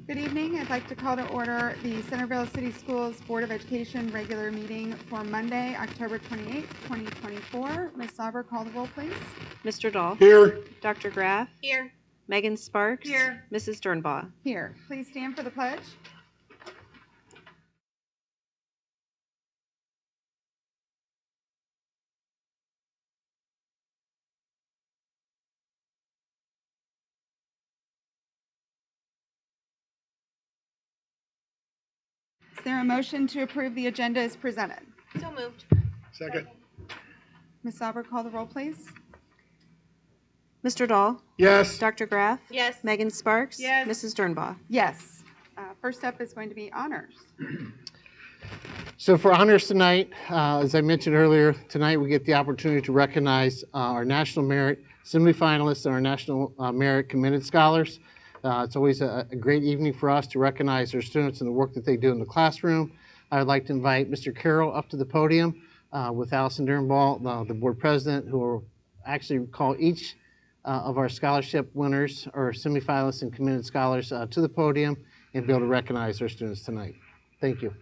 Good evening. I'd like to call to order the Centerville City Schools Board of Education regular meeting for Monday, October 28th, 2024. Ms. Sauber, call the roll, please. Mr. Dahl. Here. Dr. Graff. Here. Megan Sparks. Here. Mrs. Sternbaugh. Here. Please stand for the pledge. Is there a motion to approve the agenda as presented? So moved. Second. Ms. Sauber, call the roll, please. Mr. Dahl. Yes. Dr. Graff. Yes. Megan Sparks. Yes. Mrs. Sternbaugh. Yes. First up is going to be honors. So for honors tonight, as I mentioned earlier, tonight we get the opportunity to recognize our National Merit Semifinalists and our National Merit Commended Scholars. It's always a great evening for us to recognize our students and the work that they do in the classroom. I would like to invite Mr. Carroll up to the podium with Allison Dernball, the board president, who will actually call each of our scholarship winners or semifinalists and commended scholars to the podium and be able to recognize our students tonight. Thank you.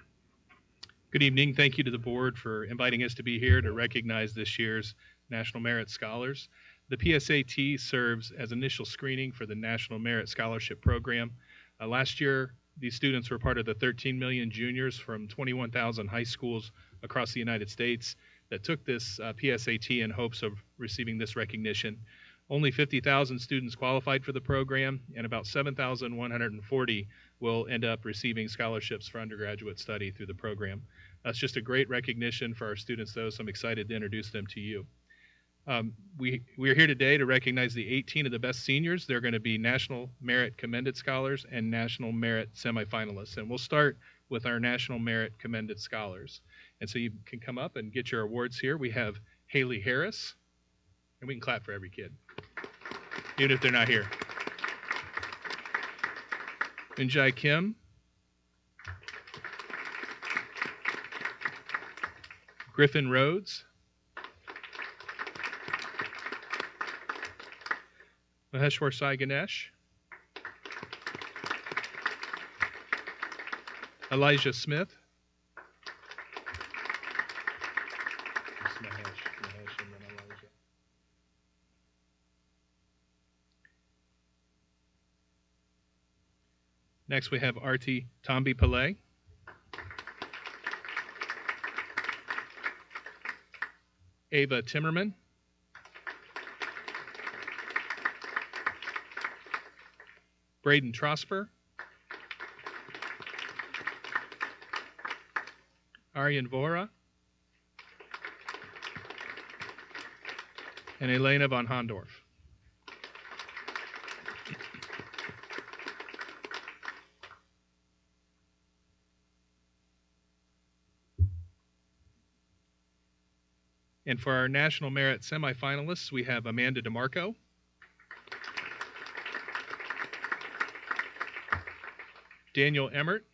Good evening. Thank you to the board for inviting us to be here to recognize this year's National Merit Scholars. The PSAT serves as initial screening for the National Merit Scholarship Program. Last year, these students were part of the 13 million juniors from 21,000 high schools across the United States that took this PSAT in hopes of receiving this recognition. Only 50,000 students qualified for the program, and about 7,140 will end up receiving scholarships for undergraduate study through the program. That's just a great recognition for our students, though, so I'm excited to introduce them to you. We are here today to recognize the 18 of the best seniors. They're going to be National Merit Commended Scholars and National Merit Semifinalists. And we'll start with our National Merit Commended Scholars. And so you can come up and get your awards here. We have Haley Harris, and we can clap for every kid, even if they're not here. Minjai Kim. Griffin Rhodes. Maheshwar Sai Ganesh. Elijah Smith. Mahesh and then Elijah. Next we have Arti Tambi Pillay. Ava Timmerman. Braden Trosper. Aryan Vora. And Elena von Hondorf. And for our National Merit Semifinalists, we have Amanda DeMarco. Daniel Emmert.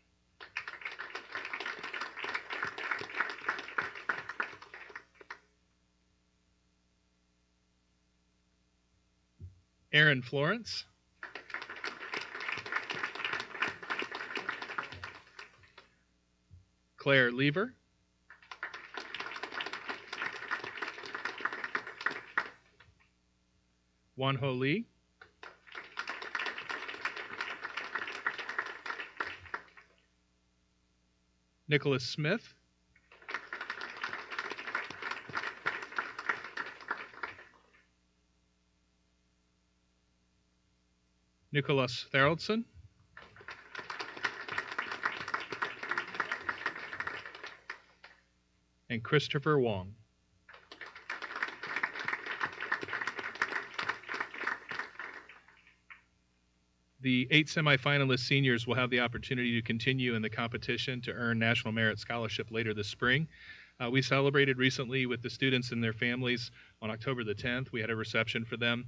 Aaron Florence. Claire Lever. Wanho Lee. Nicholas Smith. Nicholas Tharaldson. And Christopher Wong. The 8 semifinalist seniors will have the opportunity to continue in the competition to earn National Merit Scholarship later this spring. We celebrated recently with the students and their families on October the 10th. We had a reception for them.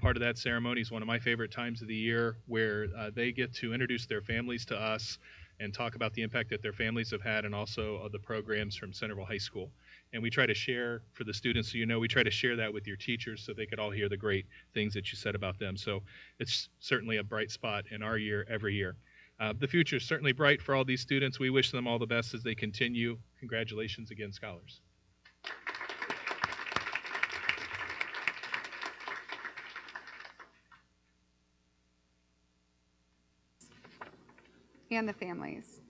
Part of that ceremony is one of my favorite times of the year, where they get to introduce their families to us and talk about the impact that their families have had, and also the programs from Centerville High School. And we try to share, for the students, so you know, we try to share that with your teachers so they could all hear the great things that you said about them. So it's certainly a bright spot in our year every year. The future is certainly bright for all these students. We wish them all the best as they continue. Congratulations again, scholars. And the families.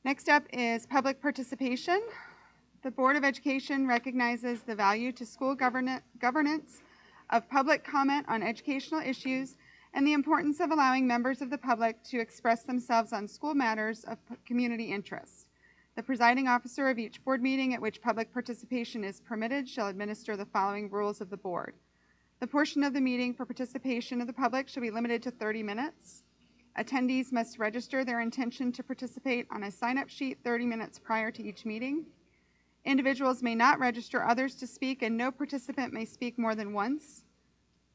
Next up is public participation. The Board of Education recognizes the value to school governance of public comment on educational issues and the importance of allowing members of the public to express themselves on school matters of community interest. The presiding officer of each board meeting at which public participation is permitted shall administer the following rules of the board. The portion of the meeting for participation of the public shall be limited to 30 minutes. Attendees must register their intention to participate on a sign-up sheet 30 minutes prior to each meeting. Individuals may not register others to speak, and no participant may speak more than once.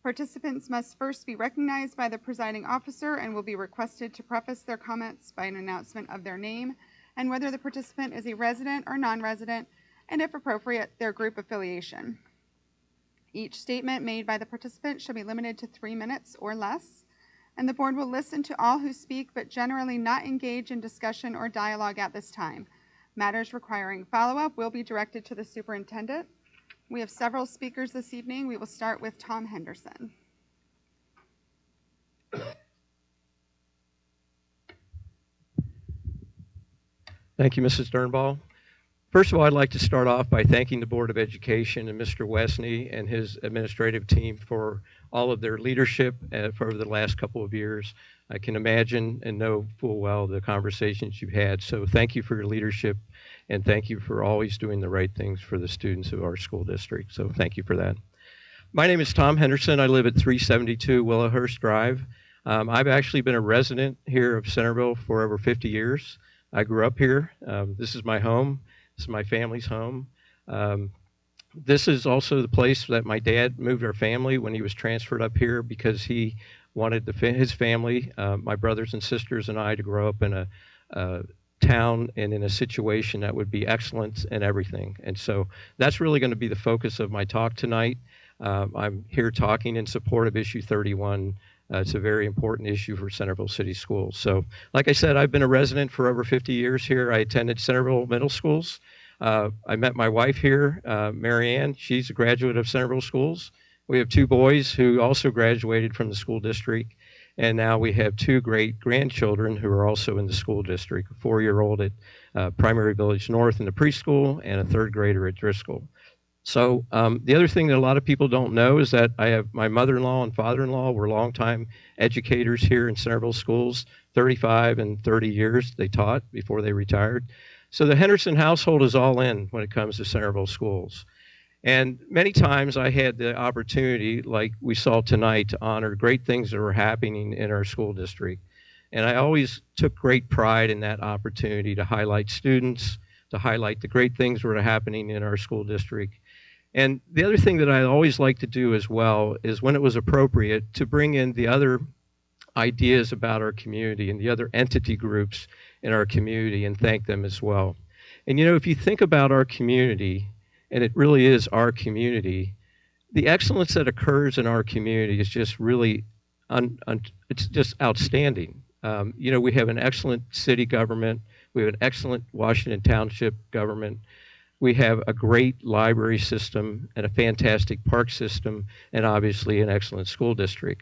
Participants must first be recognized by the presiding officer and will be requested to preface their comments by an announcement of their name and whether the participant is a resident or non-resident, and if appropriate, their group affiliation. Each statement made by the participant shall be limited to 3 minutes or less, and the board will listen to all who speak but generally not engage in discussion or dialogue at this time. Matters requiring follow-up will be directed to the superintendent. We have several speakers this evening. We will start with Tom Henderson. Thank you, Mrs. Dernball. First of all, I'd like to start off by thanking the Board of Education and Mr. Wesney and his administrative team for all of their leadership for the last couple of years. I can imagine and know full well the conversations you've had. So thank you for your leadership, and thank you for always doing the right things for the students of our school district. So thank you for that. My name is Tom Henderson. I live at 372 Willowhurst Drive. I've actually been a resident here of Centerville for over 50 years. I grew up here. This is my home. This is my family's home. This is also the place that my dad moved our family when he was transferred up here because he wanted his family, my brothers and sisters and I, to grow up in a town and in a situation that would be excellence in everything. And so that's really going to be the focus of my talk tonight. I'm here talking in support of issue 31. It's a very important issue for Centerville City Schools. So, like I said, I've been a resident for over 50 years here. I attended Centerville Middle Schools. I met my wife here, Marianne. She's a graduate of Centerville Schools. We have 2 boys who also graduated from the school district. And now we have 2 great grandchildren who are also in the school district, a 4-year-old at Primary Village North in the preschool and a 3rd grader at Driscoll. So the other thing that a lot of people don't know is that I have my mother-in-law and father-in-law were longtime educators here in Centerville Schools, 35 and 30 years they taught before they retired. So the Henderson household is all in when it comes to Centerville Schools. And many times I had the opportunity, like we saw tonight, to honor great things that were happening in our school district. And I always took great pride in that opportunity to highlight students, to highlight the great things that were happening in our school district. And the other thing that I always like to do as well is, when it was appropriate, to bring in the other ideas about our community and the other entity groups in our community and thank them as well. And you know, if you think about our community, and it really is our community, the excellence that occurs in our community is just really, it's just outstanding. You know, we have an excellent city government. We have an excellent Washington Township government. We have a great library system and a fantastic park system, and obviously an excellent school district.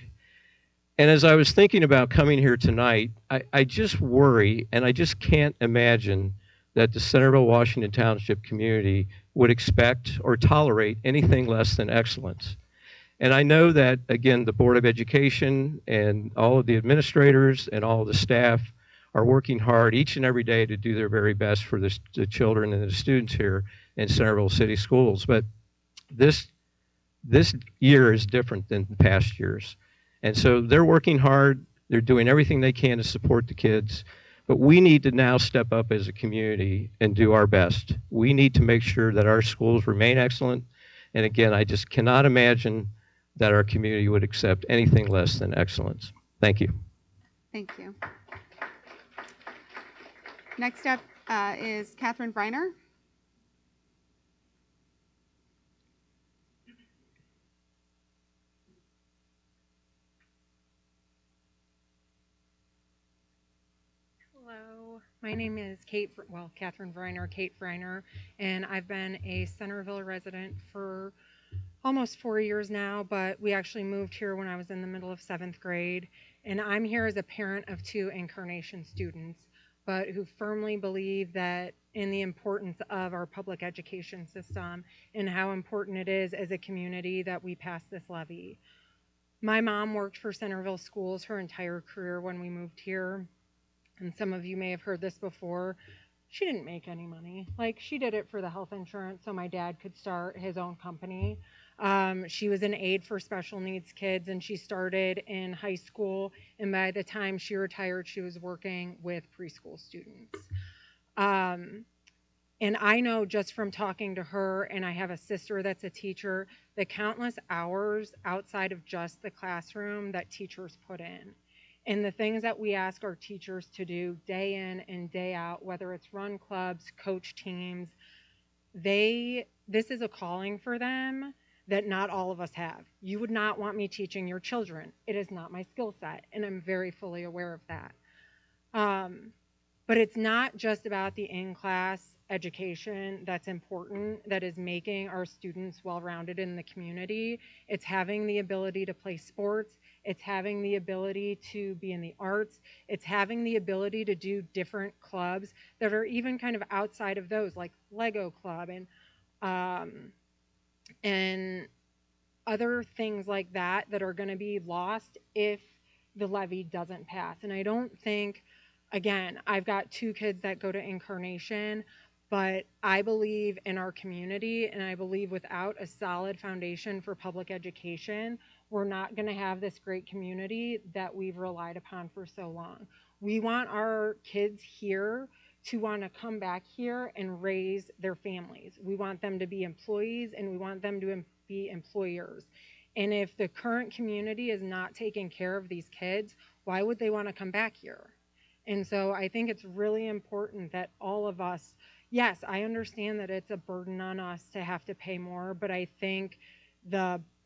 And as I was thinking about coming here tonight, I just worry, and I just can't imagine that the Centerville Washington Township community would expect or tolerate anything less than excellence. And I know that, again, the Board of Education and all of the administrators and all of the staff are working hard each and every day to do their very best for the children and the students here in Centerville City Schools. But this year is different than past years. And so they're working hard. They're doing everything they can to support the kids. But we need to now step up as a community and do our best. We need to make sure that our schools remain excellent. And again, I just cannot imagine that our community would accept anything less than excellence. Thank you. Thank you. Next up is Catherine Briner. My name is Catherine Vreiner, Kate Vreiner, and I've been a Centerville resident for almost 4 years now, but we actually moved here when I was in the middle of 7th grade. And I'm here as a parent of 2 Incarnation students, but who firmly believe that in the importance of our public education system and how important it is as a community that we pass this levy. My mom worked for Centerville Schools her entire career when we moved here. And some of you may have heard this before. She didn't make any money. Like, she did it for the health insurance so my dad could start his own company. She was an aide for special needs kids, and she started in high school. And by the time she retired, she was working with preschool students. And I know just from talking to her, and I have a sister that's a teacher, the countless hours outside of just the classroom that teachers put in. And the things that we ask our teachers to do day in and day out, whether it's run clubs, coach teams, this is a calling for them that not all of us have. You would not want me teaching your children. It is not my skill set, and I'm very fully aware of that. But it's not just about the in-class education that's important, that is making our students well-rounded in the community. It's having the ability to play sports. It's having the ability to be in the arts. It's having the ability to do different clubs that are even kind of outside of those, like Lego Club and other things like that that are going to be lost if the levy doesn't pass. And I don't think, again, I've got 2 kids that go to Incarnation, but I believe in our community, and I believe without a solid foundation for public education, we're not going to have this great community that we've relied upon for so long. We want our kids here to want to come back here and raise their families. We want them to be employees, and we want them to be employers. And if the current community is not taking care of these kids, why would they want to come back here? And so I think it's really important that all of us, yes, I understand that it's a burden on us to have to pay more, but I think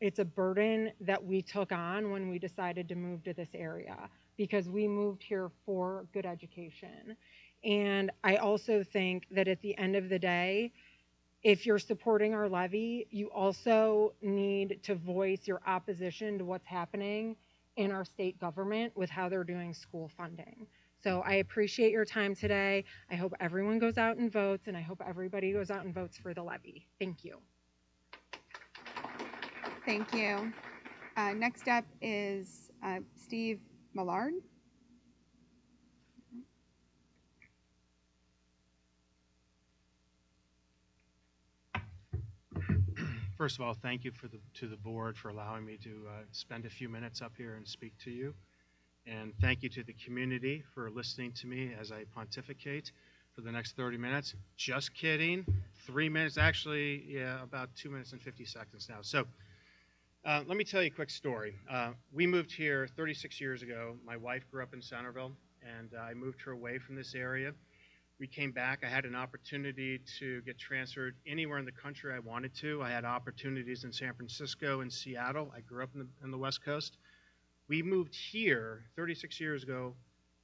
it's a burden that we took on when we decided to move to this area, because we moved here for good education. And I also think that at the end of the day, if you're supporting our levy, you also need to voice your opposition to what's happening in our state government with how they're doing school funding. So I appreciate your time today. I hope everyone goes out and votes, and I hope everybody goes out and votes for the levy. Thank you. Thank you. Next up is Steve Millard. First of all, thank you to the board for allowing me to spend a few minutes up here and speak to you. And thank you to the community for listening to me as I pontificate for the next 30 minutes. Just kidding. 3 minutes, actually, yeah, about 2 minutes and 50 seconds now. So let me tell you a quick story. We moved here 36 years ago. My wife grew up in Centerville, and I moved her away from this area. We came back. I had an opportunity to get transferred anywhere in the country I wanted to. I had opportunities in San Francisco and Seattle. I grew up in the West Coast. We moved here 36 years ago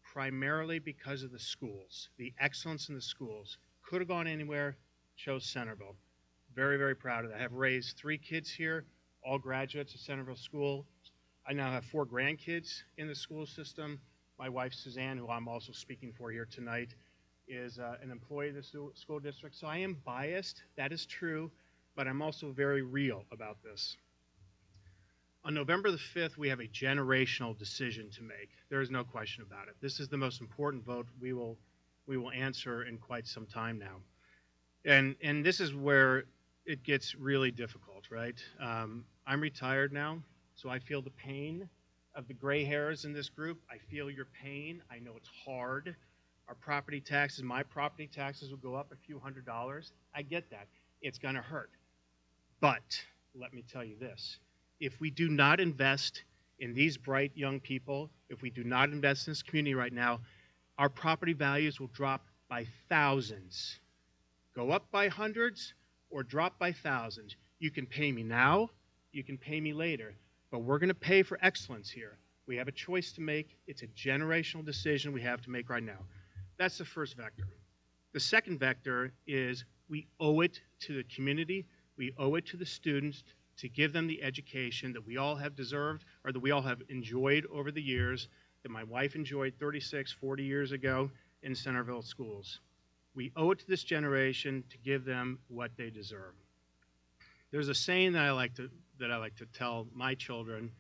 primarily because of the schools, the excellence in the schools. Could have gone anywhere, chose Centerville. Very, very proud of that. I have raised 3 kids here, all graduates of Centerville School. I now have 4 grandkids in the school system. My wife, Suzanne, who I'm also speaking for here tonight, is an employee of the school district. So I am biased, that is true, but I'm also very real about this. On November the 5th, we have a generational decision to make. There is no question about it. This is the most important vote we will answer in quite some time now. And this is where it gets really difficult, right? I'm retired now, so I feel the pain of the gray hairs in this group. I feel your pain. I know it's hard. Our property taxes, my property taxes will go up a few $100s. I get that. It's going to hurt. But let me tell you this. If we do not invest in these bright young people, if we do not invest in this community right now, our property values will drop by thousands. Go up by hundreds or drop by thousands. You can pay me now, you can pay me later, but we're going to pay for excellence here. We have a choice to make. It's a generational decision we have to make right now. That's the first vector. The second vector is we owe it to the community, we owe it to the students to give them the education that we all have deserved or that we all have enjoyed over the years, that my wife enjoyed 36, 40 years ago in Centerville schools. We owe it to this generation to give them what they deserve. There's a saying that I like to tell my children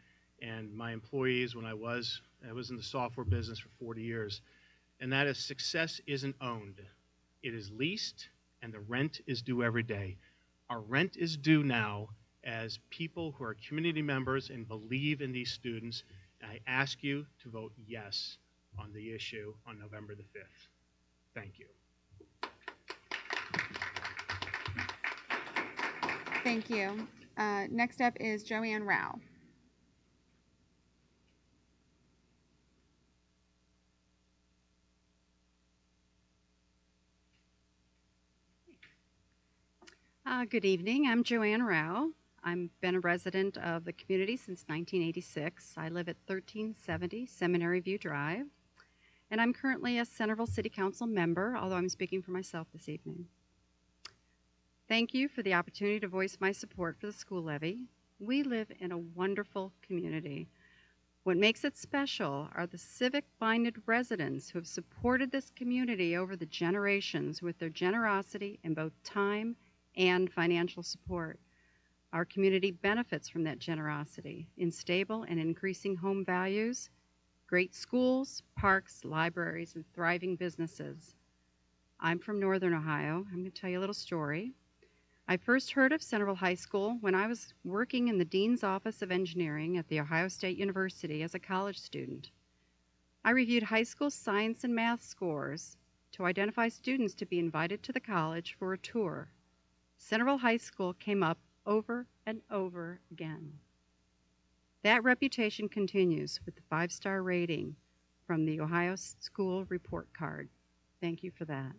and my employees when I was in the software business for 40 years, and that is success isn't owned. It is leased, and the rent is due every day. Our rent is due now as people who are community members and believe in these students, and I ask you to vote yes on the issue on November the 5th. Thank you. Thank you. Next up is Joanne Rao. Good evening. I'm Joanne Rao. I've been a resident of the community since 1986. I live at 1370 Seminary View Drive, and I'm currently a Centerville City Council member, although I'm speaking for myself this evening. Thank you for the opportunity to voice my support for the school levy. We live in a wonderful community. What makes it special are the civic-minded residents who have supported this community over the generations with their generosity in both time and financial support. Our community benefits from that generosity in stable and increasing home values, great schools, parks, libraries, and thriving businesses. I'm from Northern Ohio. I'm going to tell you a little story. I first heard of Centerville High School when I was working in the Dean's Office of Engineering at The Ohio State University as a college student. I reviewed high school science and math scores to identify students to be invited to the college for a tour. Centerville High School came up over and over again. That reputation continues with the 5-star rating from the Ohio School Report Card. Thank you for that.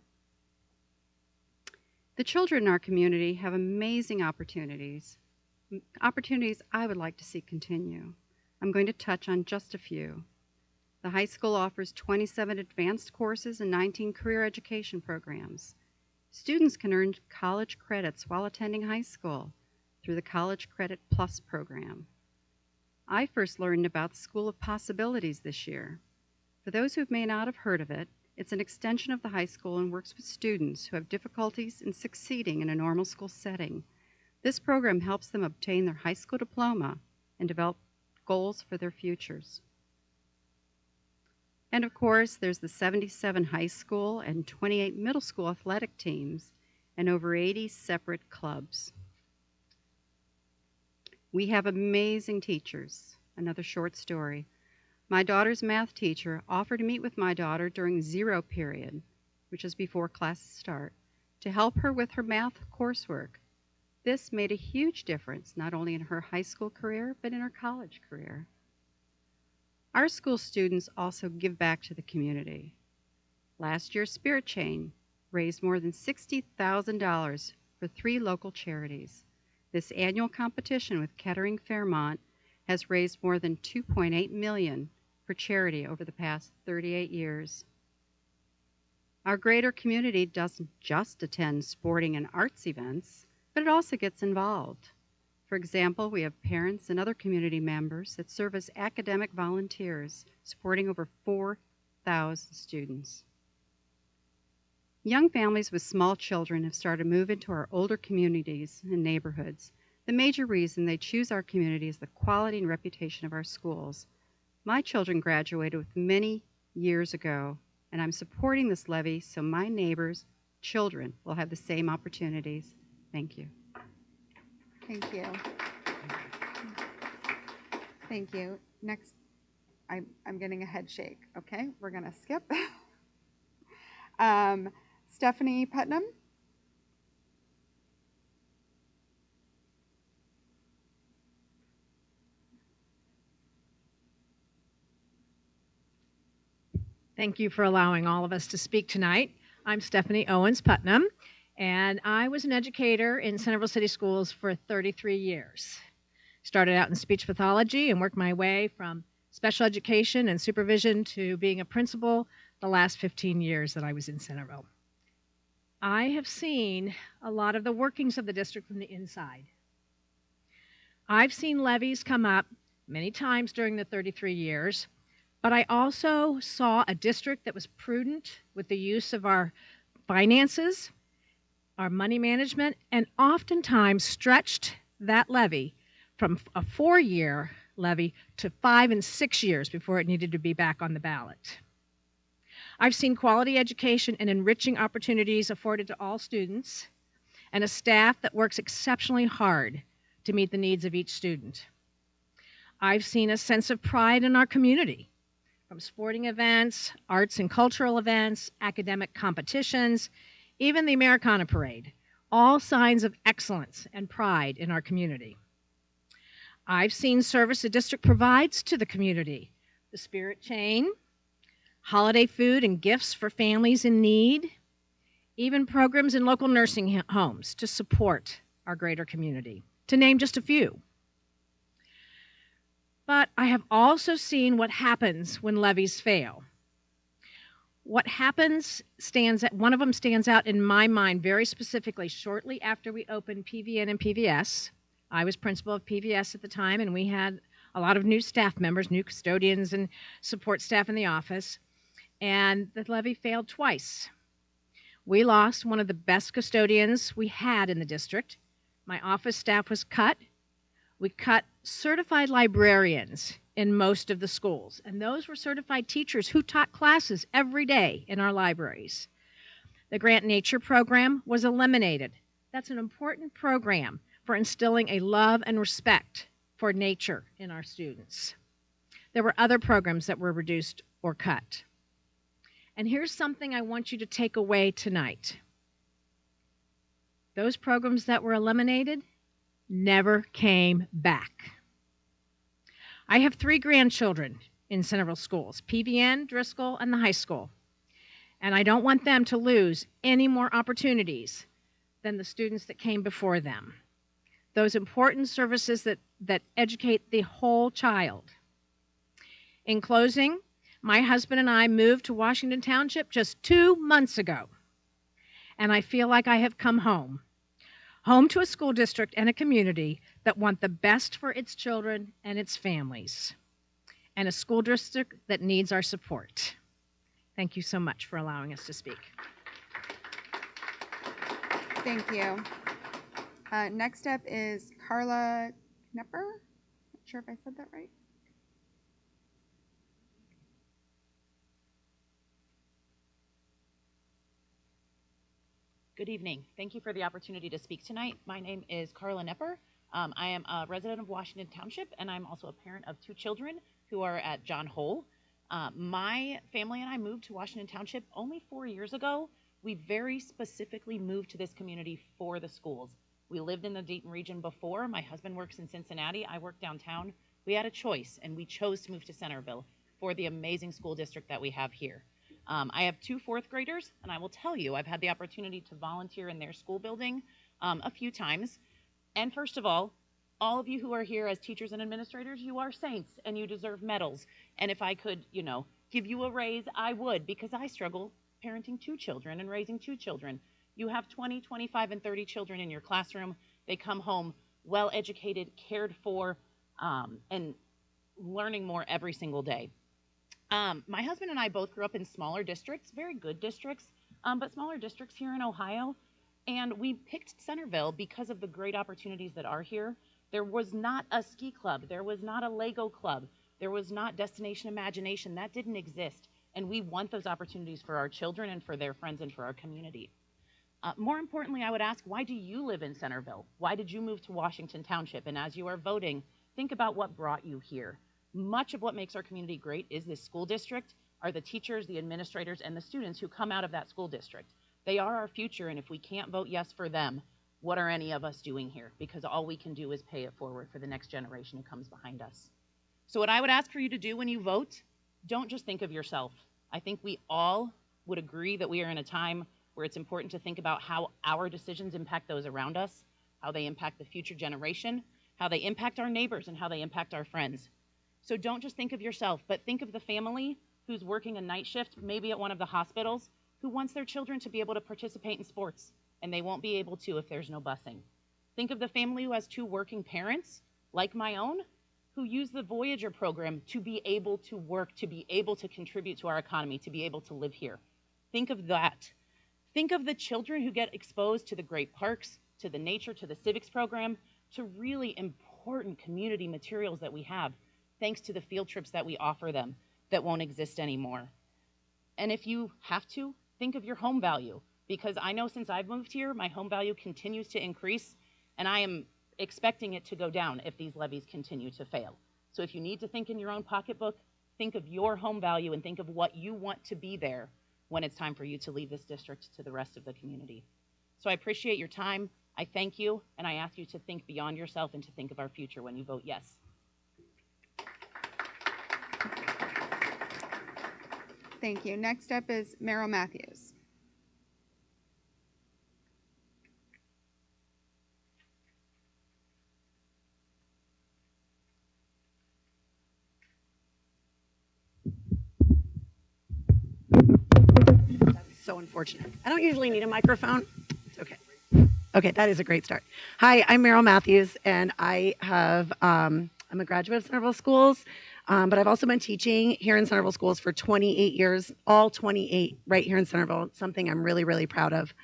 The children in our community have amazing opportunities I would like to see continue. I'm going to touch on just a few. The high school offers 27 advanced courses and 19 career education programs. Students can earn college credits while attending high school through the College Credit Plus program. I first learned about the School of Possibilities this year. For those who may not have heard of it, it's an extension of the high school and works with students who have difficulties in succeeding in a normal school setting. This program helps them obtain their high school diploma and develop goals for their futures. And of course, there's the 77 high school and 28 middle school athletic teams and over 80 separate clubs. We have amazing teachers. Another short story. My daughter's math teacher offered to meet with my daughter during zero period, which is before classes start, to help her with her math coursework. This made a huge difference, not only in her high school career, but in her college career. Our school students also give back to the community. Last year's Spirit Chain raised more than $60,000 for 3 local charities. This annual competition with Kettering Fairmont has raised more than $2.8 million for charity over the past 38 years. Our greater community doesn't just attend sporting and arts events, but it also gets involved. For example, we have parents and other community members that serve as academic volunteers, supporting over 4,000 students. Young families with small children have started to move into our older communities and neighborhoods. The major reason they choose our community is the quality and reputation of our schools. My children graduated with many years ago, and I'm supporting this levy so my neighbors' children will have the same opportunities. Thank you. Thank you. Thank you. Next, I'm getting a head shake. Okay, we're gonna skip. Stephanie Putnam. Thank you for allowing all of us to speak tonight. I'm Stephanie Owens Putnam, and I was an educator in Centerville City Schools for 33 years. Started out in speech pathology and worked my way from special education and supervision to being a principal the last 15 years that I was in Centerville. I have seen a lot of the workings of the district from the inside. I've seen levies come up many times during the 33 years, but I also saw a district that was prudent with the use of our finances, our money management, and oftentimes stretched that levy from a 4-year levy to 5 and 6 years before it needed to be back on the ballot. I've seen quality education and enriching opportunities afforded to all students and a staff that works exceptionally hard to meet the needs of each student. I've seen a sense of pride in our community, from sporting events, arts and cultural events, academic competitions, even the Americana Parade, all signs of excellence and pride in our community. I've seen service the district provides to the community, the Spirit Chain, holiday food and gifts for families in need, even programs in local nursing homes to support our greater community, to name just a few. But I have also seen what happens when levies fail. What happens one of them stands out in my mind very specifically. Shortly after we opened PVN and PVS, I was principal of PVS at the time, and we had a lot of new staff members, new custodians and support staff in the office, and the levy failed twice. We lost one of the best custodians we had in the district. My office staff was cut. We cut certified librarians in most of the schools, and those were certified teachers who taught classes every day in our libraries. The Grant Nature program was eliminated. That's an important program for instilling a love and respect for nature in our students. There were other programs that were reduced or cut. And here's something I want you to take away tonight. Those programs that were eliminated never came back. I have 3 grandchildren in Centerville schools, PVN, Driscoll, and the high school. And I don't want them to lose any more opportunities than the students that came before them. Those important services that educate the whole child. In closing, my husband and I moved to Washington Township just 2 months ago, and I feel like I have come home. Home to a school district and a community that want the best for its children and its families, and a school district that needs our support. Thank you so much for allowing us to speak. Thank you. Next up is Carla Knepper. Not sure if I said that right. Good evening. Thank you for the opportunity to speak tonight. My name is Carla Knepper. I am a resident of Washington Township, and I'm also a parent of 2 children who are at John Hole. My family and I moved to Washington Township only 4 years ago. We very specifically moved to this community for the schools. We lived in the Dayton region before. My husband works in Cincinnati. I work downtown. We had a choice, and we chose to move to Centerville for the amazing school district that we have here. I have 2 4th graders, and I will tell you, I've had the opportunity to volunteer in their school building a few times. And first of all of you who are here as teachers and administrators, you are saints, and you deserve medals. And if I could, give you a raise, I would, because I struggle parenting 2 children and raising 2 children. You have 20, 25, and 30 children in your classroom. They come home well-educated, cared for, and learning more every single day. My husband and I both grew up in smaller districts, very good districts, but smaller districts here in Ohio. And we picked Centerville because of the great opportunities that are here. There was not a ski club. There was not a Lego club. There was not Destination Imagination. That didn't exist. And we want those opportunities for our children and for their friends and for our community. More importantly, I would ask, why do you live in Centerville? Why did you move to Washington Township? And as you are voting, think about what brought you here. Much of what makes our community great is this school district, are the teachers, the administrators, and the students who come out of that school district. They are our future, and if we can't vote yes for them, what are any of us doing here? Because all we can do is pay it forward for the next generation who comes behind us. So what I would ask for you to do when you vote, don't just think of yourself. I think we all would agree that we are in a time where it's important to think about how our decisions impact those around us, how they impact the future generation, how they impact our neighbors, and how they impact our friends. So don't just think of yourself, but think of the family who's working a night shift, maybe at one of the hospitals, who wants their children to be able to participate in sports, and they won't be able to if there's no busing. Think of the family who has 2 working parents, like my own, who use the Voyager program to be able to work, to be able to contribute to our economy, to be able to live here. Think of that. Think of the children who get exposed to the great parks, to the nature, to the civics program, to really important community materials that we have, thanks to the field trips that we offer them that won't exist anymore. And if you have to, think of your home value, because I know since I've moved here, my home value continues to increase, and I am expecting it to go down if these levies continue to fail. So if you need to think in your own pocketbook, think of your home value and think of what you want to be there when it's time for you to leave this district to the rest of the community. So I appreciate your time. I thank you, and I ask you to think beyond yourself and to think of our future when you vote yes. Thank you. Next up is Merrill Matthews. So unfortunate. I don't usually need a microphone. It's okay. Okay, that is a great start. Hi, I'm Meryl Matthews, and I have I'm a graduate of Centerville Schools, but I've also been teaching here in Centerville Schools for 28 years, all 28 right here in Centerville. It's something I'm really, really proud of.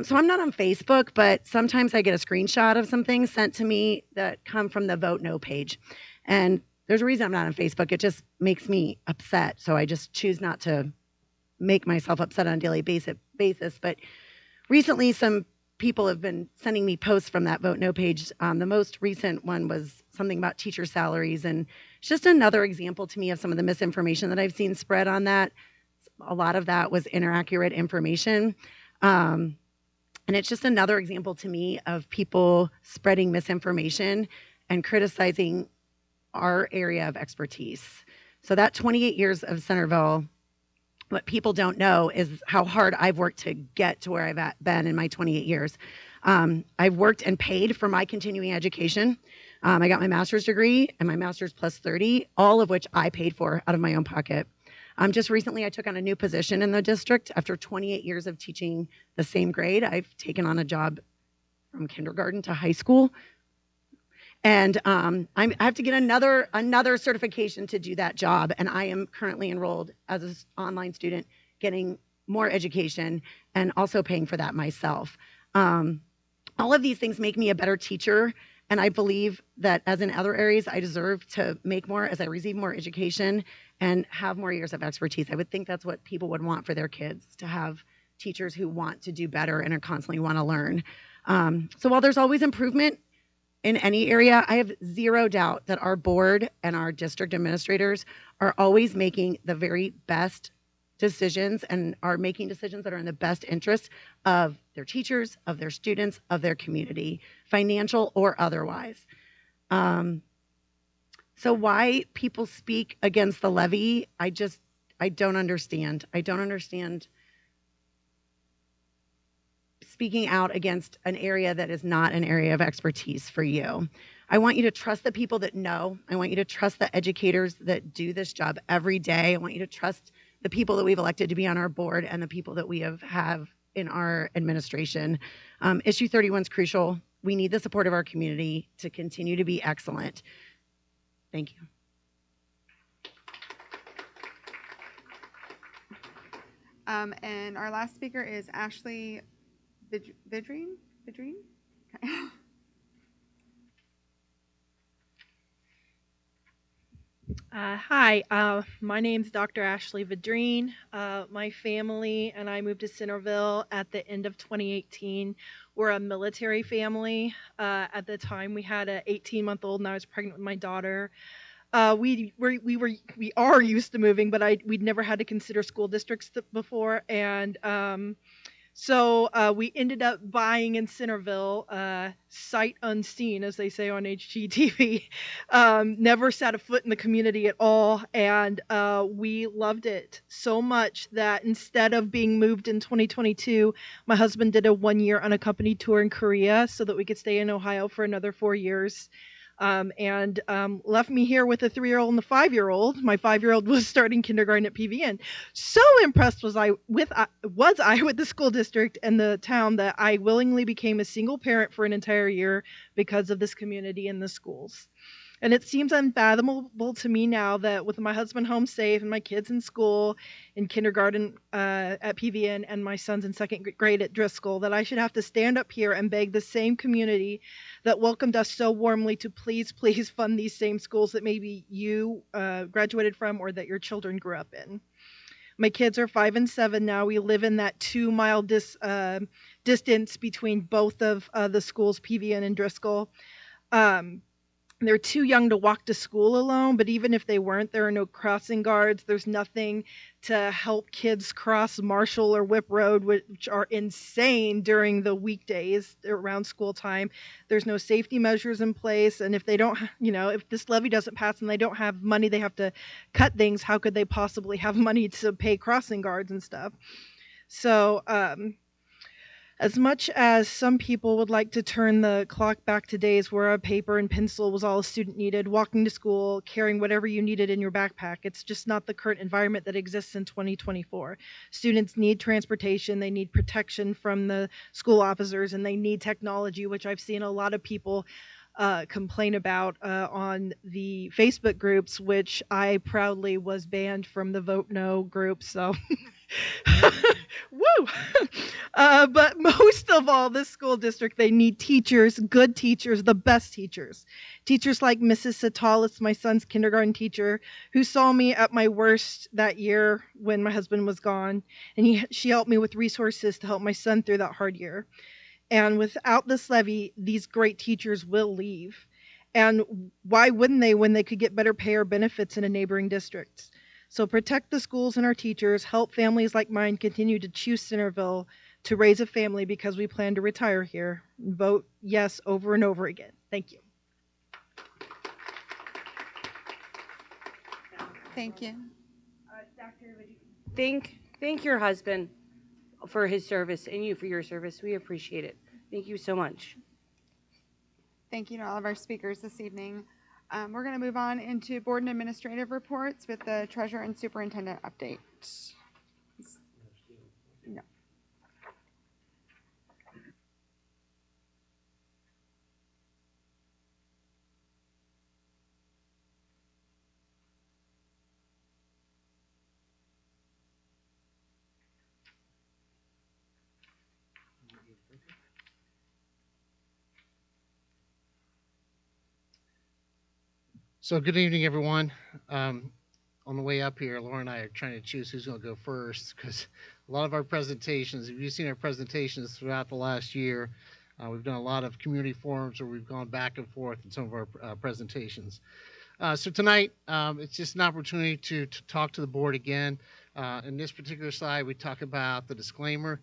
So I'm not on Facebook, but sometimes I get a screenshot of some things sent to me that come from the Vote No page. And there's a reason I'm not on Facebook. It just makes me upset. So I just choose not to make myself upset on a daily basis. But recently, some people have been sending me posts from that Vote No page. The most recent one was something about teacher salaries. And it's just another example to me of some of the misinformation that I've seen spread on that. A lot of that was inaccurate information. And it's just another example to me of people spreading misinformation and criticizing our area of expertise. So that 28 years of Centerville, what people don't know is how hard I've worked to get to where I've been in my 28 years. I've worked and paid for my continuing education. I got my master's degree and my master's plus 30, all of which I paid for out of my own pocket. Just recently, I took on a new position in the district. After 28 years of teaching the same grade, I've taken on a job from kindergarten to high school. And I have to get another certification to do that job. And I am currently enrolled as an online student, getting more education and also paying for that myself. All of these things make me a better teacher. And I believe that as in other areas, I deserve to make more as I receive more education and have more years of expertise. I would think that's what people would want for their kids, to have teachers who want to do better and are constantly want to learn. So while there's always improvement in any area, I have zero doubt that our board and our district administrators are always making the very best decisions and are making decisions that are in the best interest of their teachers, of their students, of their community, financial or otherwise. So why people speak against the levy, I don't understand. I don't understand speaking out against an area that is not an area of expertise for you. I want you to trust the people that know. I want you to trust the educators that do this job every day. I want you to trust the people that we've elected to be on our board and the people that we have in our administration. Issue 31 is crucial. We need the support of our community to continue to be excellent. Thank you. And our last speaker is Ashley Vidrine? Okay. Hi, my name's Dr. Ashley Vidrine. My family and I moved to Centerville at the end of 2018. We're a military family. At the time, we had an 18-month-old, and I was pregnant with my daughter. We are used to moving, but we'd never had to consider school districts before, and so we ended up buying in Centerville, sight unseen, as they say on HGTV. Never set a foot in the community at all, and we loved it so much that instead of being moved in 2022, my husband did a one-year unaccompanied tour in Korea so that we could stay in Ohio for another 4 years. and left me here with a 3-year-old and a 5-year-old. My 5-year-old was starting kindergarten at PVN. So impressed was I with the school district and the town that I willingly became a single parent for an entire year because of this community and the schools. And it seems unfathomable to me now that with my husband home safe and my kids in school, in kindergarten at PVN, and my son's in second grade at Driscoll, that I should have to stand up here and beg the same community that welcomed us so warmly to please, please fund these same schools that maybe you graduated from or that your children grew up in. My kids are 5 and 7 now. We live in that 2-mile distance between both of the schools, PVN and Driscoll. They're too young to walk to school alone, but even if they weren't, there are no crossing guards. There's nothing to help kids cross Marshall or Whip Road, which are insane during the weekdays around school time. There's no safety measures in place. And if they don't, if this levy doesn't pass and they don't have money, they have to cut things. How could they possibly have money to pay crossing guards and stuff? So, as much as some people would like to turn the clock back to days where a paper and pencil was all a student needed, walking to school, carrying whatever you needed in your backpack, it's just not the current environment that exists in 2024. Students need transportation, they need protection from the school officers, and they need technology, which I've seen a lot of people complain about on the Facebook groups, which I proudly was banned from the Vote No group, so... Woo! But most of all, this school district, they need teachers, good teachers, the best teachers. Teachers like Mrs. Satalis, my son's kindergarten teacher, who saw me at my worst that year when my husband was gone, and she helped me with resources to help my son through that hard year. And without this levy, these great teachers will leave. And why wouldn't they when they could get better pay or benefits in a neighboring district? So protect the schools and our teachers, help families like mine continue to choose Centerville to raise a family because we plan to retire here. Vote yes over and over again. Thank you. Thank you. Doctor, would you thank your husband for his service and you for your service. We appreciate it. Thank you so much. Thank you to all of our speakers this evening. We're going to move on into board and administrative reports with the treasurer and superintendent update. No. So good evening, everyone. On the way up here, Laura and I are trying to choose who's going to go first because a lot of our presentations, if you've seen our presentations throughout the last year, we've done a lot of community forums where we've gone back and forth in some of our presentations. So tonight, it's just an opportunity to talk to the board again. In this particular slide, we talk about the disclaimer,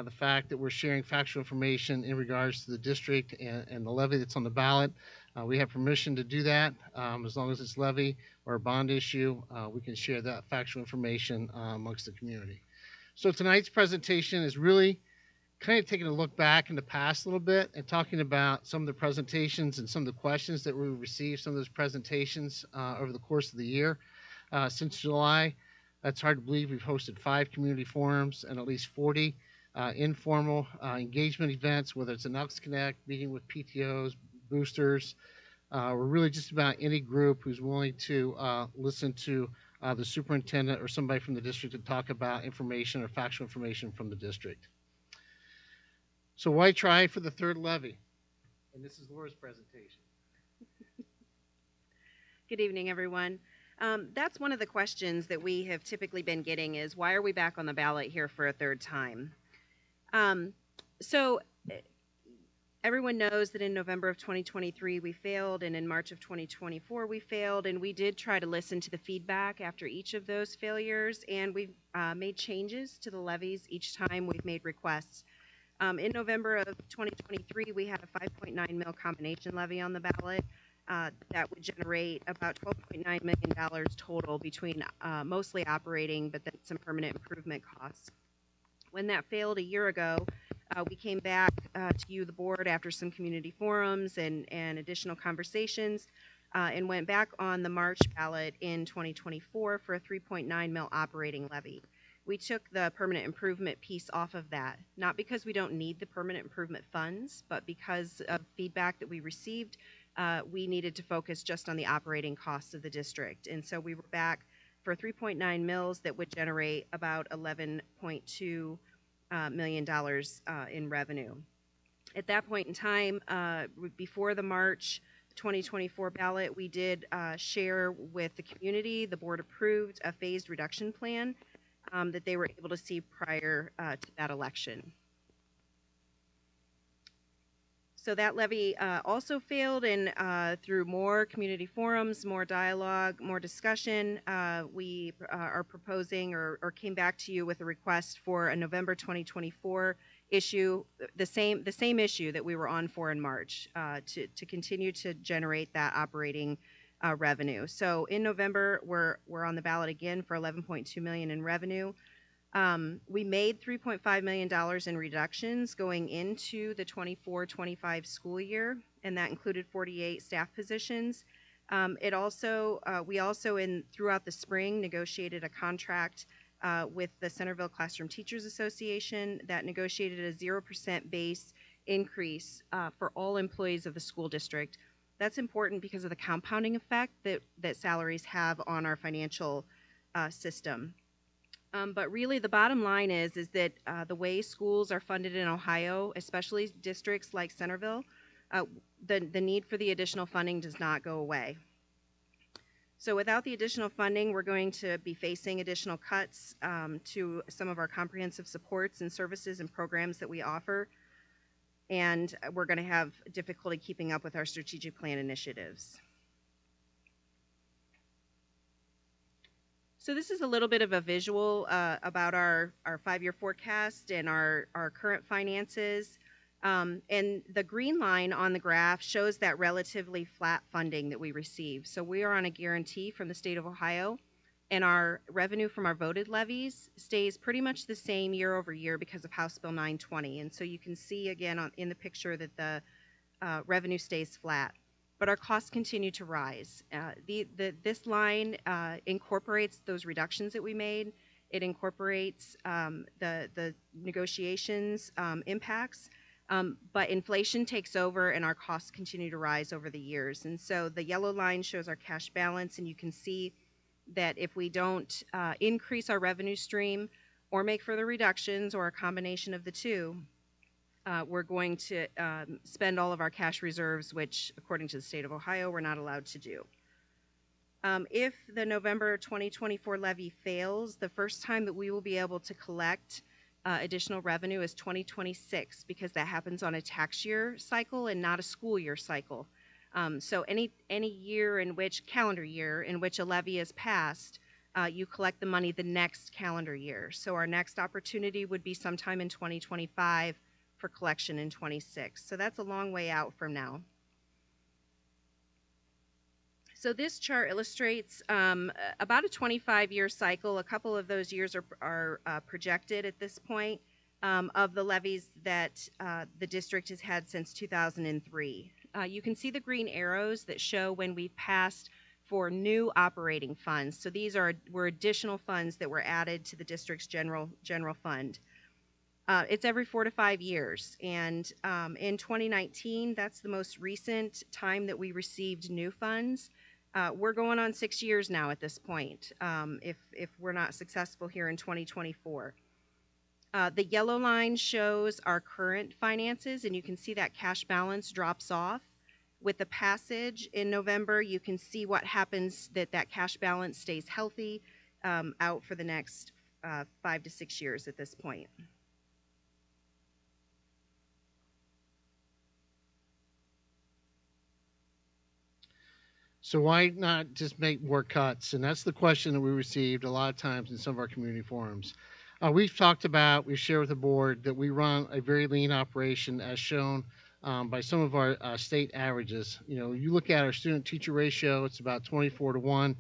the fact that we're sharing factual information in regards to the district and the levy that's on the ballot. We have permission to do that. As long as it's levy or a bond issue, we can share that factual information amongst the community. So tonight's presentation is really kind of taking a look back in the past a little bit and talking about some of the presentations and some of the questions that we received, some of those presentations over the course of the year. Since July, that's hard to believe, we've hosted 5 community forums and at least 40 informal engagement events, whether it's an Elks Connect, meeting with PTOs, boosters. We're really just about any group who's willing to listen to the superintendent or somebody from the district to talk about information or factual information from the district. So why try for the third levy? And this is Laura's presentation. Good evening, everyone. That's one of the questions that we have typically been getting is, why are we back on the ballot here for a third time? Everyone knows that in November of 2023 we failed, and in March of 2024 we failed, and we did try to listen to the feedback after each of those failures, and we've made changes to the levies each time we've made requests. In November of 2023, we had a 5.9 mil combination levy on the ballot that would generate about $12.9 million total between mostly operating, but then some permanent improvement costs. When that failed a year ago, We came back to you, the board, after some community forums and additional conversations, and went back on the March ballot in 2024 for a 3.9 mil operating levy. We took the permanent improvement piece off of that, not because we don't need the permanent improvement funds, but because of feedback that we received, we needed to focus just on the operating costs of the district. And so we were back for 3.9 mils that would generate about $11.2 million in revenue. At that point in time, before the March 2024 ballot, we did share with the community. The board approved a phased reduction plan that they were able to see prior to that election. So that levy also failed, and through more community forums, more dialogue, more discussion, we are proposing or came back to you with a request for a November 2024 issue, the same issue that we were on for in March, to continue to generate that operating revenue. So in November, we're on the ballot again for $11.2 million in revenue. We made $3.5 million in reductions going into the 24-25 school year, and that included 48 staff positions. We also throughout the spring negotiated a contract with the Centerville Classroom Teachers Association that negotiated a 0% base increase for all employees of the school district. That's important because of the compounding effect that salaries have on our financial system. But really the bottom line is that the way schools are funded in Ohio, especially districts like Centerville, the need for the additional funding does not go away. So without the additional funding, we're going to be facing additional cuts to some of our comprehensive supports and services and programs that we offer. And we're going to have difficulty keeping up with our strategic plan initiatives. So this is a little bit of a visual about our 5-year forecast and our current finances. And the green line on the graph shows that relatively flat funding that we receive. So we are on a guarantee from the state of Ohio, and our revenue from our voted levies stays pretty much the same year over year because of House Bill 920. And so you can see again in the picture that the revenue stays flat, but our costs continue to rise. This line incorporates those reductions that we made. It incorporates the negotiations impacts, but inflation takes over and our costs continue to rise over the years. And so the yellow line shows our cash balance, and you can see that if we don't increase our revenue stream or make further reductions or a combination of the two, we're going to spend all of our cash reserves, which according to the state of Ohio, we're not allowed to do. If the November 2024 levy fails, the first time that we will be able to collect additional revenue is 2026, because that happens on a tax year cycle and not a school year cycle. So any year in which, calendar year, in which a levy is passed, you collect the money the next calendar year. So our next opportunity would be sometime in 2025 for collection in 26. So that's a long way out from now. So this chart illustrates about a 25-year cycle. A couple of those years are projected at this point of the levies that the district has had since 2003. You can see the green arrows that show when we've passed for new operating funds. So these were additional funds that were added to the district's general fund. It's every 4 to 5 years, and in 2019, that's the most recent time that we received new funds. We're going on 6 years now at this point, if we're not successful here in 2024. The yellow line shows our current finances, and you can see that cash balance drops off. With the passage in November, you can see what happens, that cash balance stays healthy out for the next 5 to 6 years at this point. So why not just make more cuts? And that's the question that we received a lot of times in some of our community forums. We've shared with the board that we run a very lean operation as shown by some of our state averages. You know, you look at our student-teacher ratio, it's about 24 to 1.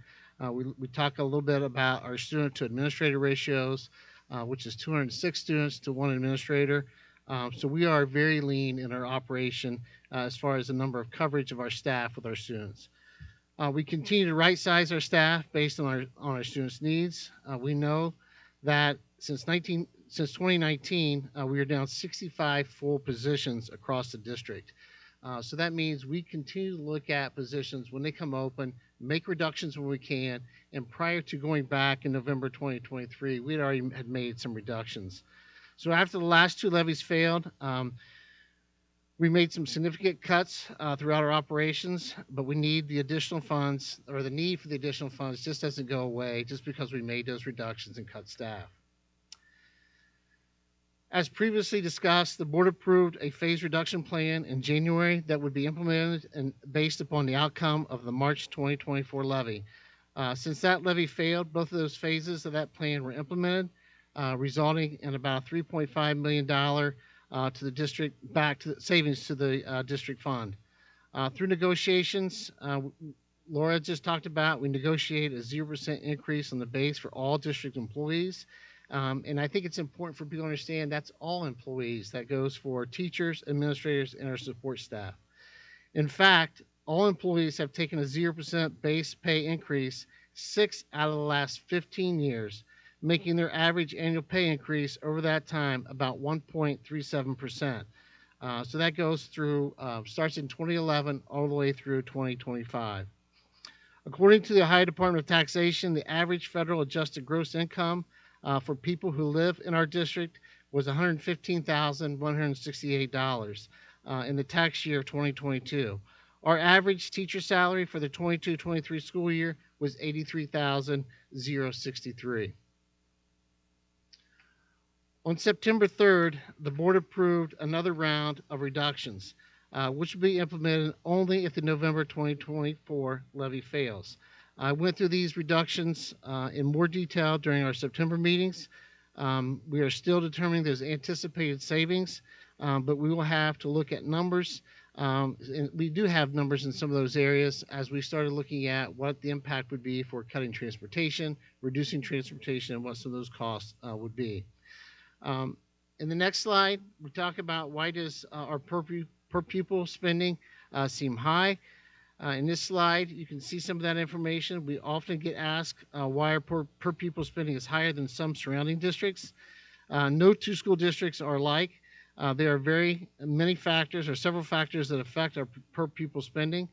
We talk a little bit about our student-to-administrator ratios, which is 206 students to 1 administrator. So we are very lean in our operation as far as the number of coverage of our staff with our students. We continue to right size our staff based on our students' needs. We know that since 2019, we are down 65 full positions across the district. So that means we continue to look at positions when they come open, make reductions when we can, and prior to going back in November 2023, we had made some reductions. So after the last two levies failed, we made some significant cuts throughout our operations, but we need the additional funds, or the need for the additional funds just doesn't go away just because we made those reductions and cut staff. As previously discussed, the board approved a phase reduction plan in January that would be implemented and based upon the outcome of the March 2024 levy. Since that levy failed, both of those phases of that plan were implemented, resulting in about $3.5 million to the district, back to savings to the district fund. Through negotiations, Laura just talked about, we negotiate a 0% increase on the base for all district employees. And I think it's important for people to understand that's all employees. That goes for teachers, administrators, and our support staff. In fact, all employees have taken a 0% base pay increase 6 out of the last 15 years, making their average annual pay increase over that time about 1.37%. So that goes through, starts in 2011 all the way through 2025. According to the Ohio Department of Taxation, the average federal adjusted gross income for people who live in our district was $115,168 in the tax year of 2022. Our average teacher salary for the 22-23 school year was $83,063. On September 3rd, the board approved another round of reductions, which will be implemented only if the November 2024 levy fails. I went through these reductions in more detail during our September meetings. We are still determining those anticipated savings, but we will have to look at numbers. And we do have numbers in some of those areas as we started looking at what the impact would be for cutting transportation, reducing transportation, and what some of those costs would be. In the next slide, we talk about why does our per pupil spending seem high. In this slide, you can see some of that information. We often get asked why our per pupil spending is higher than some surrounding districts. No two school districts are alike. There are very many factors or several factors that affect our per pupil spending.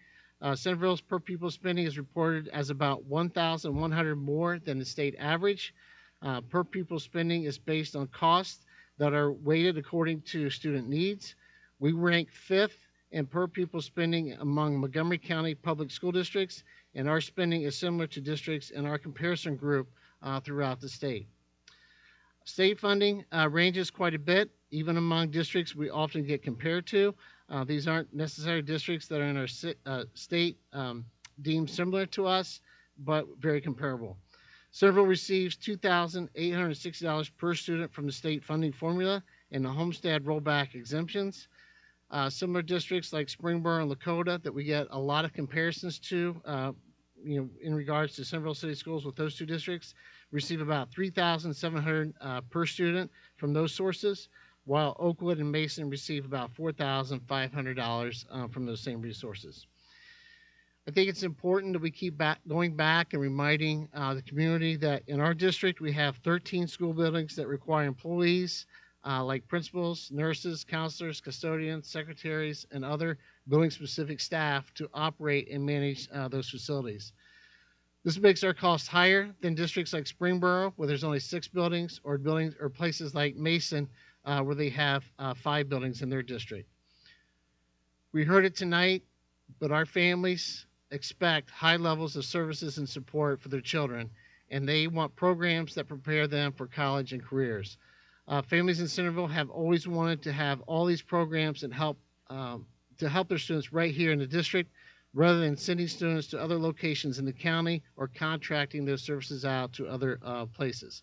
Centerville's per pupil spending is reported as about $1,100 more than the state average. Per pupil spending is based on costs that are weighted according to student needs. We rank 5th in per pupil spending among Montgomery County public school districts, and our spending is similar to districts in our comparison group throughout the state. State funding ranges quite a bit, even among districts we often get compared to. These aren't necessarily districts that are in our state deemed similar to us, but very comparable. Centerville receives $2,860 per student from the state funding formula and the homestead rollback exemptions. Similar districts like Springboro and Lakota that we get a lot of comparisons to, in regards to Centerville City Schools with those two districts, receive about $3,700 per student from those sources, while Oakwood and Mason receive about $4,500 from those same resources. I think it's important that we keep going back and reminding the community that in our district we have 13 school buildings that require employees like principals, nurses, counselors, custodians, secretaries, and other building-specific staff to operate and manage those facilities. This makes our costs higher than districts like Springboro, where there's only 6 buildings, or places like Mason, where they have 5 buildings in their district. We heard it tonight, but our families expect high levels of services and support for their children, and they want programs that prepare them for college and careers. Families in Centerville have always wanted to have all these programs and help their students right here in the district, rather than sending students to other locations in the county or contracting those services out to other places.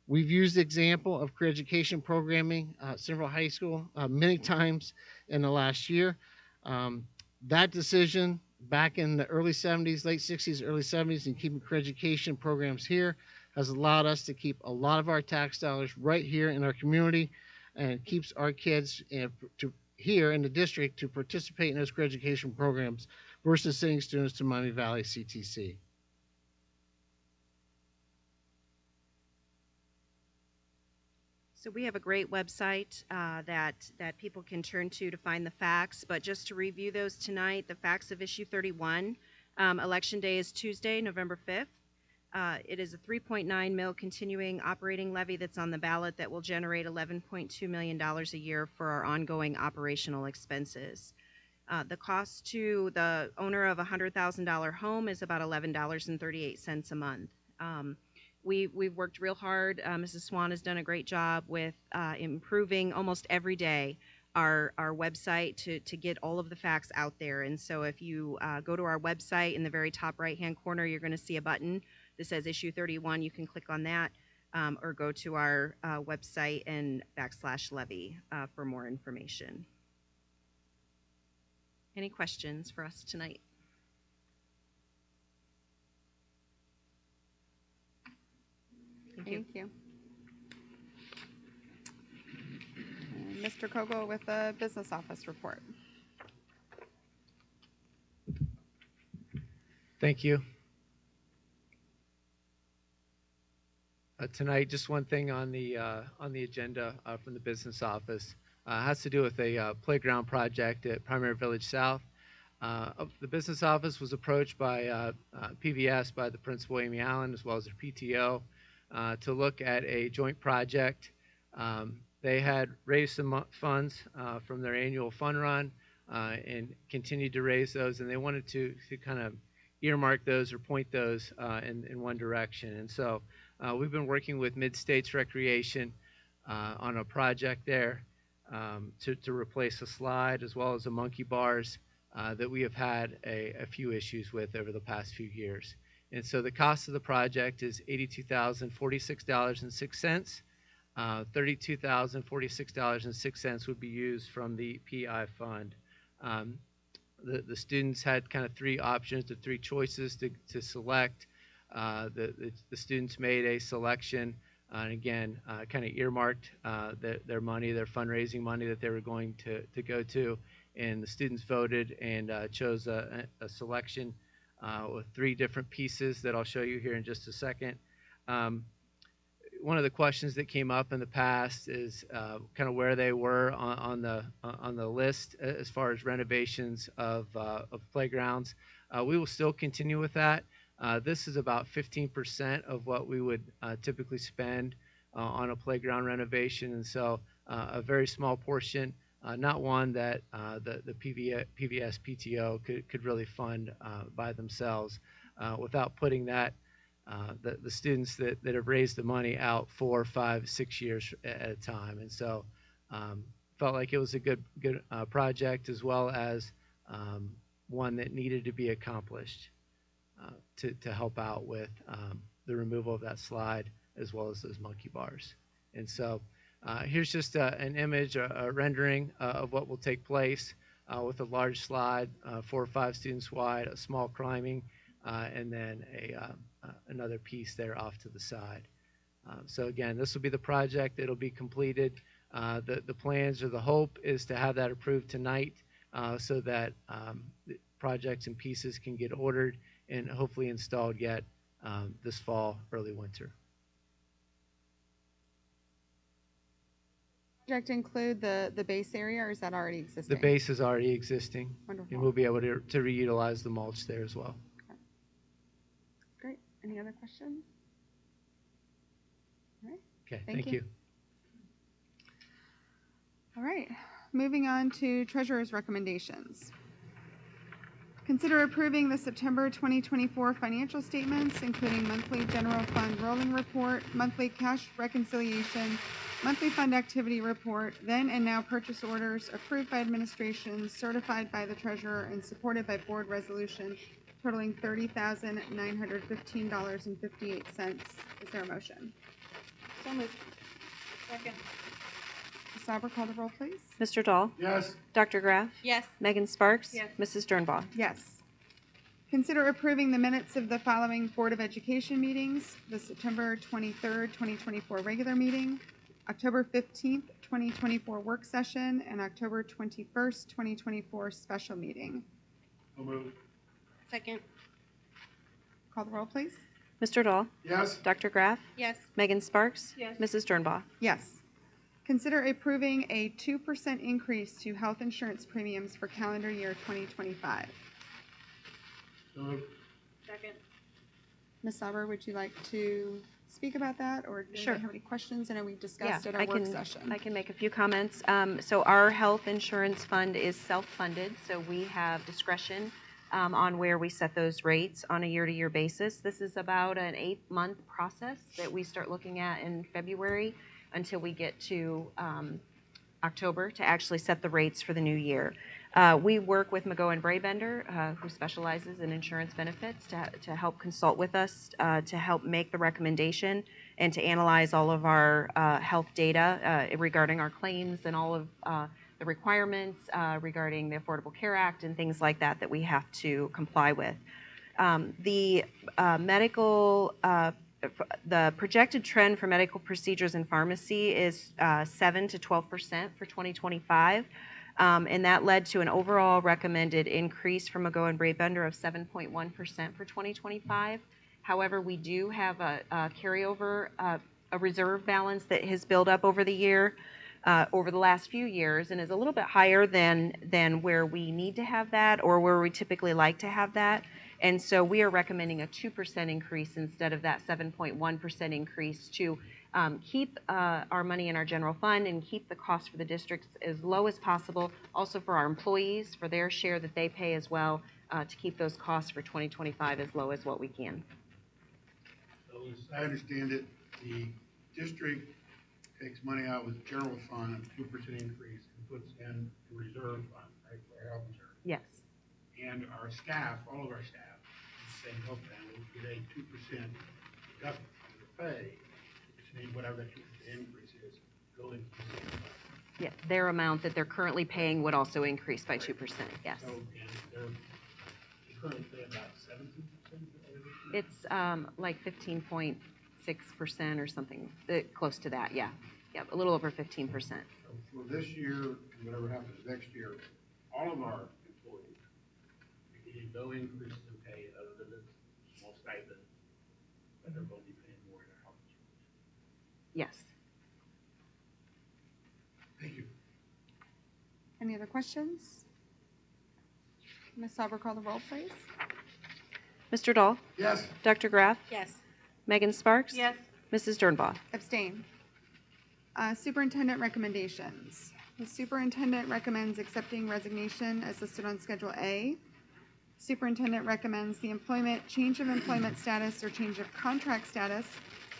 We've used the example of career education programming at Centerville High School many times in the last year. That decision back in the early 70s, late 60s, early 70s, and keeping career education programs here has allowed us to keep a lot of our tax dollars right here in our community. and keeps our kids here in the district to participate in those career education programs versus sending students to Miami Valley CTC. So we have a great website that people can turn to find the facts, but just to review those tonight, the facts of issue 31. Election day is Tuesday, November 5th. It is a 3.9 mil continuing operating levy that's on the ballot that will generate $11.2 million a year for our ongoing operational expenses. The cost to the owner of a $100,000 home is about $11.38 a month. We've worked real hard. Mrs. Swan has done a great job with improving almost every day our website to get all of the facts out there. And so if you go to our website, in the very top right-hand corner, you're going to see a button that says issue 31. You can click on that or go to our website and /levy for more information. Any questions for us tonight? Thank you. And Mr. Kogel with the business office report. Thank you. Tonight, just one thing on the agenda from the business office has to do with a playground project at Primary Village South. The business office was approached by PVS, by the principal Amy Allen, as well as their PTO, to look at a joint project. They had raised some funds from their annual fund run and continued to raise those, and they wanted to kind of earmark those or point those in one direction. And so we've been working with Mid-States Recreation on a project there to replace a slide as well as the monkey bars that we have had a few issues with over the past few years. And so the cost of the project is $82,046.06. $32,046.06 would be used from the PI fund. The students had kind of three options, the three choices to select. The students made a selection, and again, kind of earmarked their money, their fundraising money that they were going to go to, and the students voted and chose a selection with three different pieces that I'll show you here in just a second. One of the questions that came up in the past is kind of where they were on the list as far as renovations of playgrounds. We will still continue with that. This is about 15% of what we would typically spend on a playground renovation, and so a very small portion, not one that the PVS PTO could really fund by themselves without putting that the students that have raised the money out 4, 5, 6 years at a time. And so felt like it was a good project, as well as one that needed to be accomplished to help out with the removal of that slide as well as those monkey bars. And so here's just an image, a rendering of what will take place with a large slide, 4 or 5 students wide, a small climbing, and then another piece there off to the side. So again, this will be the project. It'll be completed. The plans or the hope is to have that approved tonight so that the projects and pieces can get ordered and hopefully installed yet this fall, early winter. Project include the base area, or is that already existing? The base is already existing. Wonderful. And we'll be able to reutilize the mulch there as well. Okay. Great. Any other questions? All right. Okay, thank you. All right. Moving on to treasurer's recommendations. Consider approving the September 2024 financial statements, including monthly general fund rolling report, monthly cash reconciliation, monthly fund activity report, then and now purchase orders approved by administration, certified by the treasurer, and supported by board resolution, totaling $30,915.58. Is there a motion? So moved. Second. Ms. Sauber, call the roll, please. Mr. Dahl? Yes. Dr. Graff? Yes. Megan Sparks? Yes. Mrs. Dernbaugh? Yes. Consider approving the minutes of the following Board of Education meetings: the September 23rd, 2024 regular meeting, October 15th, 2024 work session and October 21st, 2024 special meeting. So moved. Second. Call the roll, please. Mr. Dahl? Yes. Dr. Graff? Yes. Megan Sparks? Yes. Mrs. Dernbaugh? Yes. Consider approving a 2% increase to health insurance premiums for calendar year 2025. So moved. Second. Ms. Sauber, would you like to speak about that, or does Sure. anyone have any questions? I know we discussed at our I work can, session. I can make a few comments. So our health insurance fund is self-funded, so we have discretion on where we set those rates on a year-to-year basis. This is about an 8-month process that we start looking at in February until we get to October to actually set the rates for the new year. We work with McGowan Brabender, who specializes in insurance benefits, to help consult with us, to help make the recommendation and to analyze all of our health data regarding our claims and all of the requirements regarding the Affordable Care Act and things like that that we have to comply with. The projected trend for medical procedures in pharmacy is 7 to 12% for 2025. And that led to an overall recommended increase from McGowan Brabender of 7.1% for 2025. However, we do have a carryover, a reserve balance that has built up over the year, over the last few years, and is a little bit higher than where we need to have that or where we typically like to have that. And so we are recommending a 2% increase instead of that 7.1% increase to keep our money in our general fund and keep the cost for the districts as low as possible. Also for our employees, for their share that they pay as well, to keep those costs for 2025 as low as what we can. So as I understand it, the district takes money out of the general fund, a 2% increase, and puts in the reserve fund, right, for health insurance. Yes. And our staff, all of our staff, in the same health plan, will get a 2% deduction from their pay, which means whatever that 2% increase is, go into the reserve fund. Yeah, their amount that they're currently paying would also increase by 2%, yes. So, and they currently pay about 17%? It's like 15.6% or something, close to that, yeah. Yeah, a little over 15%. So for this year, and whatever happens next year, all of our employees are getting no increase in pay other than this small stipend, but they're going to be paying more in their health insurance. Yes. Thank you. Any other questions? Ms. Sauber, call the roll, please. Mr. Dahl? Yes. Dr. Graff? Yes. Megan Sparks? Yes. Mrs. Dernbaugh? Abstain. Superintendent recommendations. The superintendent recommends accepting resignation as listed on Schedule A. Superintendent recommends the change of employment status or change of contract status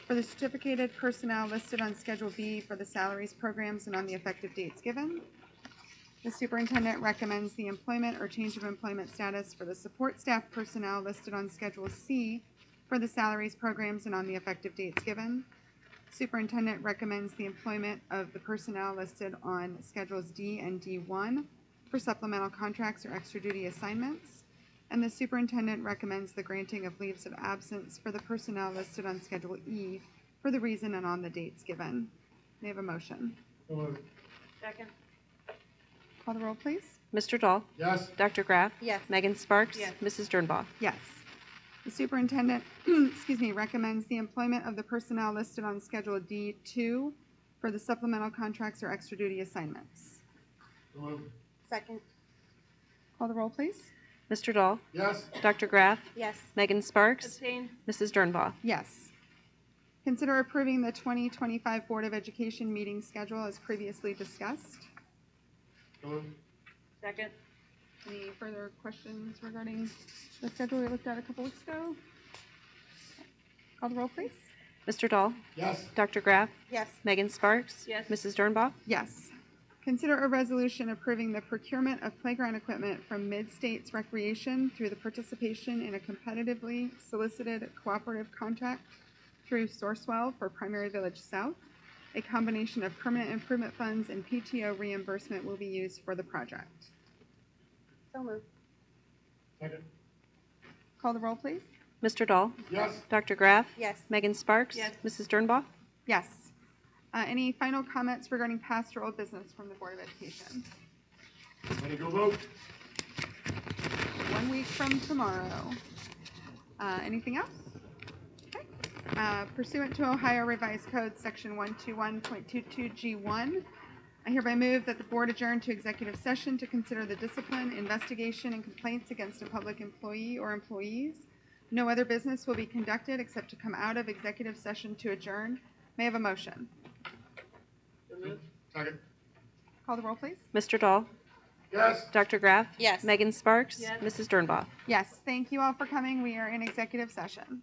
for the certificated personnel listed on Schedule B for the salaries, programs, and on the effective dates given. The superintendent recommends the employment or change of employment status for the support staff personnel listed on Schedule C for the salaries, programs, and on the effective dates given. Superintendent recommends the employment of the personnel listed on Schedules D and D1 for supplemental contracts or extra duty assignments. And the superintendent recommends the granting of leaves of absence for the personnel listed on Schedule E for the reason and on the dates given. May I have a motion? Second. Call the roll, please. Mr. Dahl? Yes. Dr. Graff? Yes. Megan Sparks? Yes. Mrs. Dernbaugh? Yes. The superintendent, recommends the employment of the personnel listed on Schedule D2 for the supplemental contracts or extra duty assignments. Second. Call the roll, please. Mr. Dahl? Yes. Dr. Graff? Yes. Megan Sparks? Abstain. Mrs. Dernbaugh? Yes. Consider approving the 2025 Board of Education meeting schedule as previously discussed. Second. Any further questions regarding the schedule we looked at a couple weeks ago? Call the roll, please. Mr. Dahl? Yes. Dr. Graff? Yes. Megan Sparks? Yes. Mrs. Dernbaugh? Yes. Consider a resolution approving the procurement of playground equipment from Mid-States Recreation through the participation in a competitively solicited cooperative contract through Sourcewell for Primary Village South. A combination of permanent improvement funds and PTO reimbursement will be used for the project. So moved. Second. Call the roll, please. Mr. Dahl? Yes. Dr. Graff? Yes. Megan Sparks? Yes. Mrs. Dernbaugh? Yes. Any final comments regarding past or old business from the Board of Education? Ready to go vote? 1 week from tomorrow. Anything else? Okay. Pursuant to Ohio Revised Code Section 121.22G1, I hereby move that the board adjourn to executive session to consider the discipline, investigation, and complaints against a public employee or employees. No other business will be conducted except to come out of executive session to adjourn. May I have a motion? Second. Call the roll, please. Mr. Dahl? Yes. Dr. Graff? Yes. Megan Sparks? Mrs. Dernbaugh? Yes, thank you all for coming. We are in executive session.